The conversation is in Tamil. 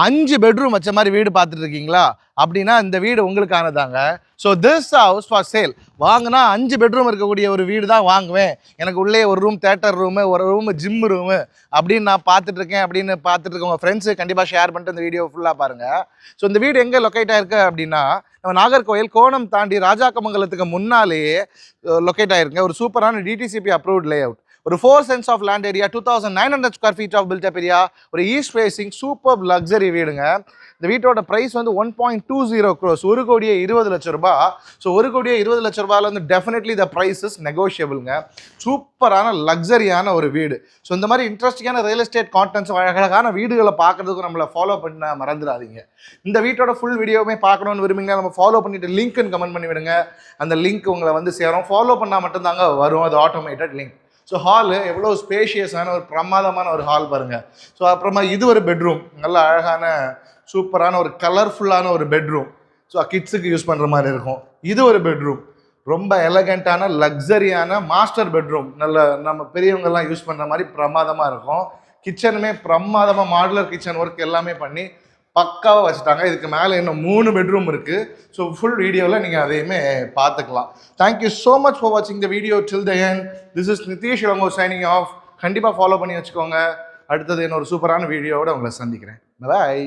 5 பெட்ரூம் வச்ச மாதிரி வீடு பார்த்துட்டு இருக்கீங்களா? அப்படின்னா இந்த வீடு உங்களுக்கானதாங்க. So this house for sale. வாங்கினா 5 பெட்ரூம் இருக்கக்கூடிய ஒரு வீடு தான் வாங்குவேன். எனக்கு உள்ளே ஒரு ரூம் தேட்டர் ரூமு, ஒரு ரூமு ஜிம் ரூமு அப்படின்னு நான் பார்த்துட்டு இருக்கேன் அப்படின்னு பார்த்துட்டு இருக்கேன். உங்கள் ஃப்ரெண்ட்ஸு கண்டிப்பாக ஷேர் பண்ணிட்டு இந்த வீடியோ ஃபுல்லாக பாருங்கள். ஸோ இந்த வீடு எங்கே லொக்கேட் ஆயிருக்கு அப்படின்னா, நம்ம நாகர்கோவில் கோணம் தாண்டி ராஜாக்கமங்கலத்துக்கு முன்னாலேயே லொக்கேட் ஆயிருக்குங்க. ஒரு சூப்பரான டிடிசிபி அப்ரூவ்ட் லே அவுட். ஒரு 4 cents of land area, 2900 square feet of built up area, ஒரு ஈஸ்ட் ஃபேசிங் சூப்பர் லக்ஸரி வீடுங்க. இந்த வீட்டோட ப்ரைஸ் வந்து 1.20 crores, 1,20,00,000 ரூபாய். ஸோ 1,20,00,000 ரூபாயில் வந்து டெஃபினெட்லி த ப்ரைஸ் இஸ் நெகோஷியபிள்ங்க. சூப்பரான லக்ஸரியான ஒரு வீடு. ஸோ இந்த மாதிரி இன்ட்ரெஸ்டிங்கான ரியல் எஸ்டேட் கான்டென்ட்ஸ், அழகான வீடுகளை பார்க்கறதுக்கு நம்மளை ஃபாலோ பண்ண மறந்துடாதீங்க. இந்த வீட்டோட ஃபுல் வீடியோவுமே பார்க்கணும்னு விரும்புங்க, நம்ம ஃபாலோ பண்ணிட்டு லிங்க்னு கமெண்ட் பண்ணி விடுங்க. அந்த லிங்க் உங்களை வந்து சேரும். ஃபாலோ பண்ணால் மட்டும்தாங்க வரும், அது ஆட்டோமேட்டட் லிங்க். ஸோ ஹாலு எவ்வளோ ஸ்பேஷியஸான ஒரு பிரமாதமான ஒரு ஹால் பாருங்கள். ஸோ அப்புறமா இது ஒரு பெட்ரூம், நல்ல அழகான சூப்பரான ஒரு கலர்ஃபுல்லான ஒரு பெட்ரூம். ஸோ கிட்ஸுக்கு யூஸ் பண்ணுற மாதிரி இருக்கும். இது ஒரு பெட்ரூம், ரொம்ப எலகண்ட்டான லக்ஸரியான மாஸ்டர் பெட்ரூம், நல்ல நம்ம பெரியவங்கெல்லாம் யூஸ் பண்ணுற மாதிரி பிரமாதமாக இருக்கும். கிச்சனுமே பிரமாதமாக மாடுலர் கிச்சன் ஒர்க் எல்லாமே பண்ணி பக்காவாக வச்சுட்டாங்க. இதுக்கு மேலே இன்னும் 3 பெட்ரூம் இருக்குது. ஸோ ஃபுல் வீடியோவில் நீங்கள் அதையுமே பார்த்துக்கலாம். தேங்க்யூ ஸோ மச் ஃபார் வாட்சிங் the video till the end. This is Nithish Ilango signing off. கண்டிப்பாக ஃபாலோ பண்ணி வச்சுக்கோங்க. அடுத்தது இன்னொரு சூப்பரான வீடியோவோட உங்களை சந்திக்கிறேன். பாய்.